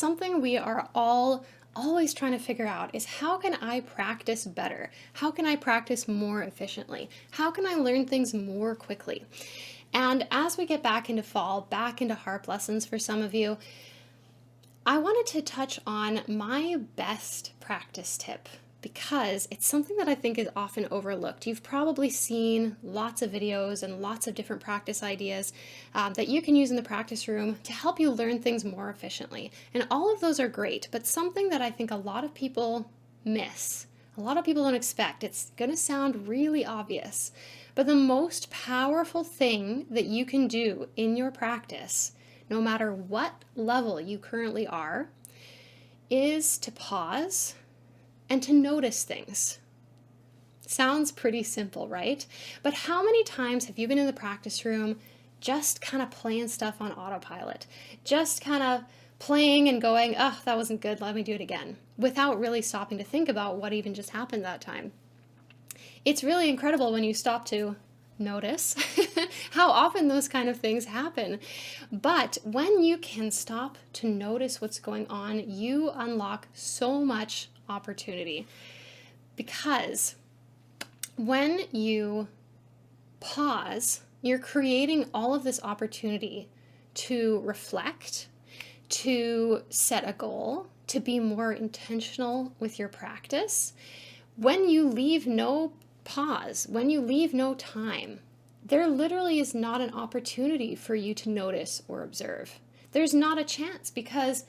something we are all always trying to figure out is how can I practice better? How can I practice more efficiently? How can I learn things more quickly? And as we get back into fall, back into harp lessons for some of you, I wanted to touch on my best practice tip because it's something that I think is often overlooked. You've probably seen lots of videos and lots of different practice ideas that you can use in the practice room to help you learn things more efficiently. And all of those are great, but something that I think a lot of people miss, a lot of people don't expect, it's going to sound really obvious, but the most powerful thing that you can do in your practice, no matter what level you currently are, is to pause and to notice things. Sounds pretty simple, right? But how many times have you been in the practice room just kind of playing stuff on autopilot? Just kind of playing and going, oh, that wasn't good, let me do it again, without really stopping to think about what even just happened that time. It's really incredible when you stop to notice how often those kind of things happen. But when you can stop to notice what's going on, you unlock so much opportunity. Because when you pause, you're creating all of this opportunity to reflect, to set a goal, to be more intentional with your practice. When you leave no pause, when you leave no time, there literally is not an opportunity for you to notice or observe. There's not a chance because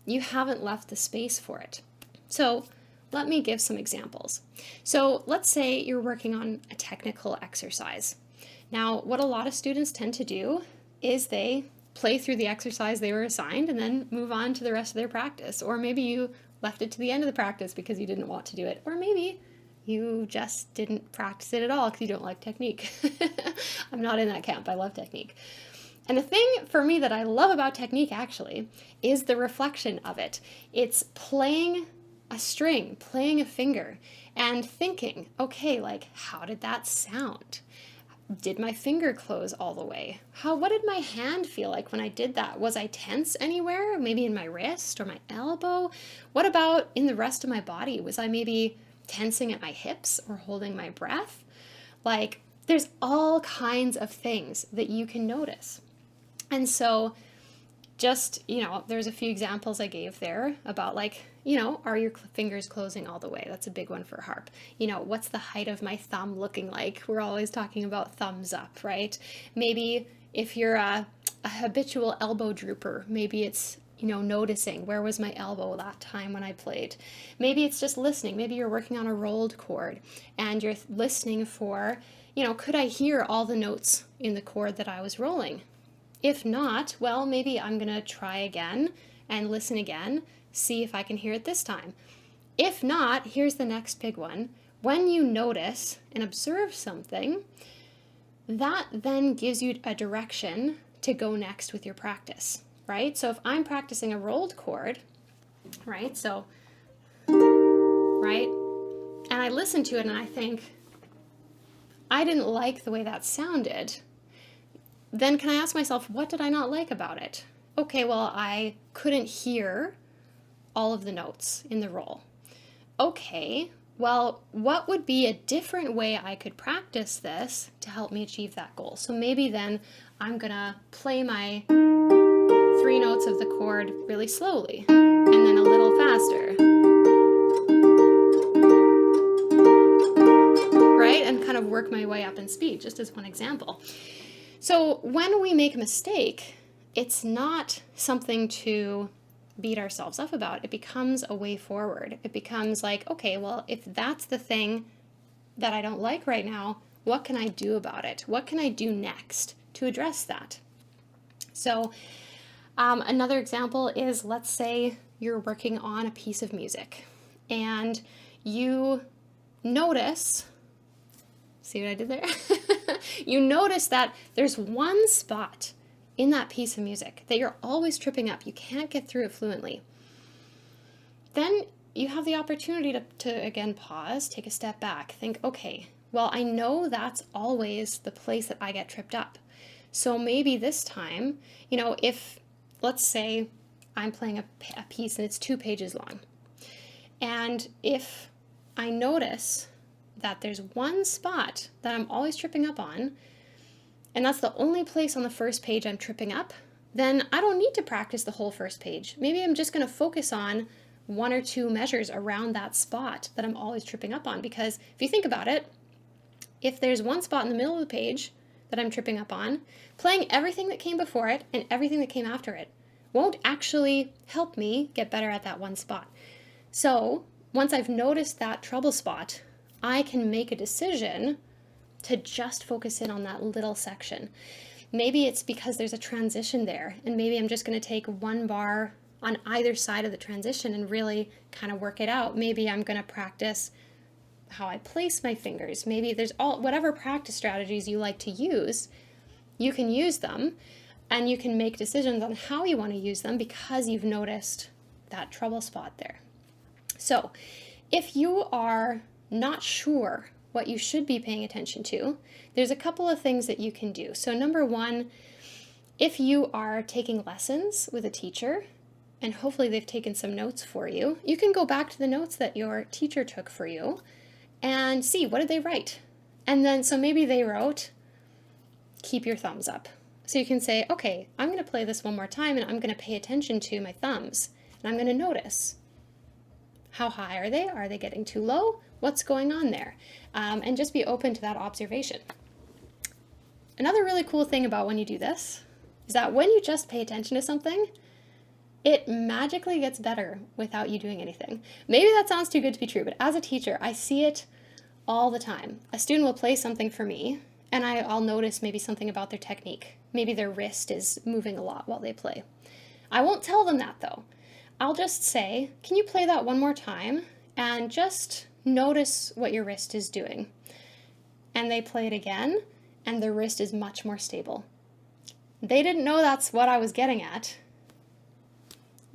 you haven't left the space for it. So let me give some examples. So let's say you're working on a technical exercise. Now, what a lot of students tend to do is they play through the exercise they were assigned and then move on to the rest of their practice. Or maybe you left it to the end of the practice because you didn't want to do it. Or maybe you just didn't practice it at all because you don't like technique. I'm not in that camp. I love technique. And the thing for me that I love about technique actually is the reflection of it. It's playing a string, playing a finger, and thinking, okay, like, how did that sound? Did my finger close all the way? What did my hand feel like when I did that? Was I tense anywhere? Maybe in my wrist or my elbow? What about in the rest of my body? Was I maybe tensing at my hips or holding my breath? Like, there's all kinds of things that you can notice. And so just, there's a few examples I gave there about like, are your fingers closing all the way? That's a big one for harp. What's the height of my thumb looking like? We're always talking about thumbs up, right? Maybe if you're a habitual elbow drooper, maybe it's, noticing where was my elbow that time when I played. Maybe it's just listening. Maybe you're working on a rolled chord and you're listening for, could I hear all the notes in the chord that I was rolling? If not, well, maybe I'm going to try again and listen again, see if I can hear it this time. If not, here's the next big one. When you notice and observe something, that then gives you a direction to go next with your practice, right? So if I'm practicing a rolled chord, right? So, right? And I listen to it and I think, I didn't like the way that sounded. Then can I ask myself, what did I not like about it? Okay, well, I couldn't hear all of the notes in the roll. Okay, well, what would be a different way I could practice this to help me achieve that goal? So maybe then I'm gonna play my 3 notes of the chord really slowly and then a little faster. Right? And kind of work my way up in speed, just as one example. So when we make a mistake, it's not something to beat ourselves up about. It becomes a way forward. It becomes like, okay, well, if that's the thing that I don't like right now, what can I do about it? What can I do next to address that? So another example is, let's say you're working on a piece of music and you notice, see what I did there? You notice that there's one spot in that piece of music that you're always tripping up. You can't get through it fluently. Then you have the opportunity to again pause, take a step back, think, okay, well, I know that's always the place that I get tripped up. So maybe this time, if, let's say, I'm playing a piece and it's 2 pages long. And if I notice that there's one spot that I'm always tripping up on, and that's the only place on the first page I'm tripping up, then I don't need to practice the whole first page. Maybe I'm just going to focus on 1 or 2 measures around that spot that I'm always tripping up on. Because if you think about it, if there's one spot in the middle of the page that I'm tripping up on, playing everything that came before it and everything that came after it won't actually help me get better at that one spot. So once I've noticed that trouble spot, I can make a decision to just focus in on that little section. Maybe it's because there's a transition there, and maybe I'm just going to take 1 bar on either side of the transition and really kind of work it out. Maybe I'm going to practice how I place my fingers. Maybe there's whatever practice strategies you like to use, you can use them, and you can make decisions on how you want to use them because you've noticed that trouble spot there. So if you are not sure what you should be paying attention to, there's a couple of things that you can do. So number 1, if you are taking lessons with a teacher, and hopefully they've taken some notes for you, you can go back to the notes that your teacher took for you and see, what did they write? And then, so maybe they wrote, keep your thumbs up. So you can say, okay, I'm going to play this one more time and I'm going to pay attention to my thumbs. And I'm going to notice, how high are they? Are they getting too low? What's going on there? And just be open to that observation. Another really cool thing about when you do this is that when you just pay attention to something, it magically gets better without you doing anything. Maybe that sounds too good to be true, but as a teacher, I see it all the time. A student will play something for me, and I'll notice maybe something about their technique. Maybe their wrist is moving a lot while they play. I won't tell them that though. I'll just say, can you play that one more time? And just notice what your wrist is doing. And they play it again, and their wrist is much more stable. They didn't know that's what I was getting at,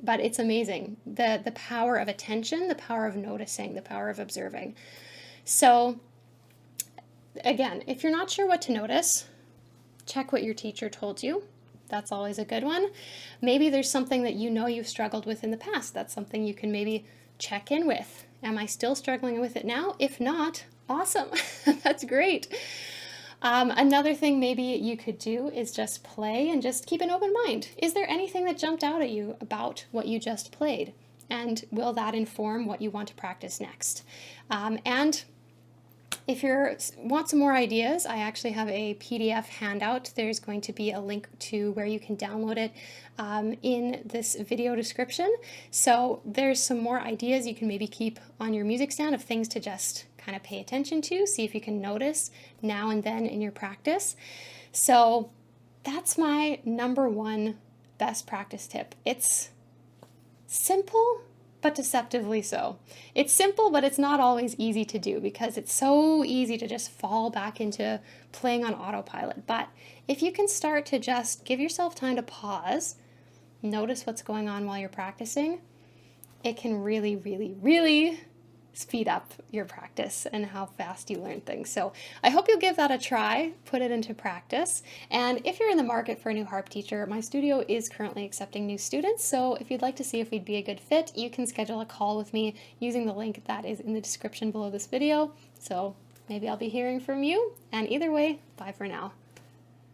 but it's amazing. The power of attention, the power of noticing, the power of observing. So again, if you're not sure what to notice, check what your teacher told you. That's always a good one. Maybe there's something that you know you've struggled with in the past. That's something you can maybe check in with. Am I still struggling with it now? If not, awesome. That's great. Another thing maybe you could do is just play and just keep an open mind. Is there anything that jumped out at you about what you just played? And will that inform what you want to practice next? And if you want some more ideas, I actually have a PDF handout. There's going to be a link to where you can download it in this video description. So there's some more ideas you can maybe keep on your music stand of things to just kind of pay attention to, see if you can notice now and then in your practice. So that's my number 1 best practice tip. It's simple, but deceptively so. It's simple, but it's not always easy to do because it's so easy to just fall back into playing on autopilot. But if you can start to just give yourself time to pause, notice what's going on while you're practicing, it can really, really, really speed up your practice and how fast you learn things. So I hope you'll give that a try, put it into practice. And if you're in the market for a new harp teacher, my studio is currently accepting new students. So if you'd like to see if we'd be a good fit, you can schedule a call with me using the link that is in the description below this video. So maybe I'll be hearing from you. And either way, bye for now.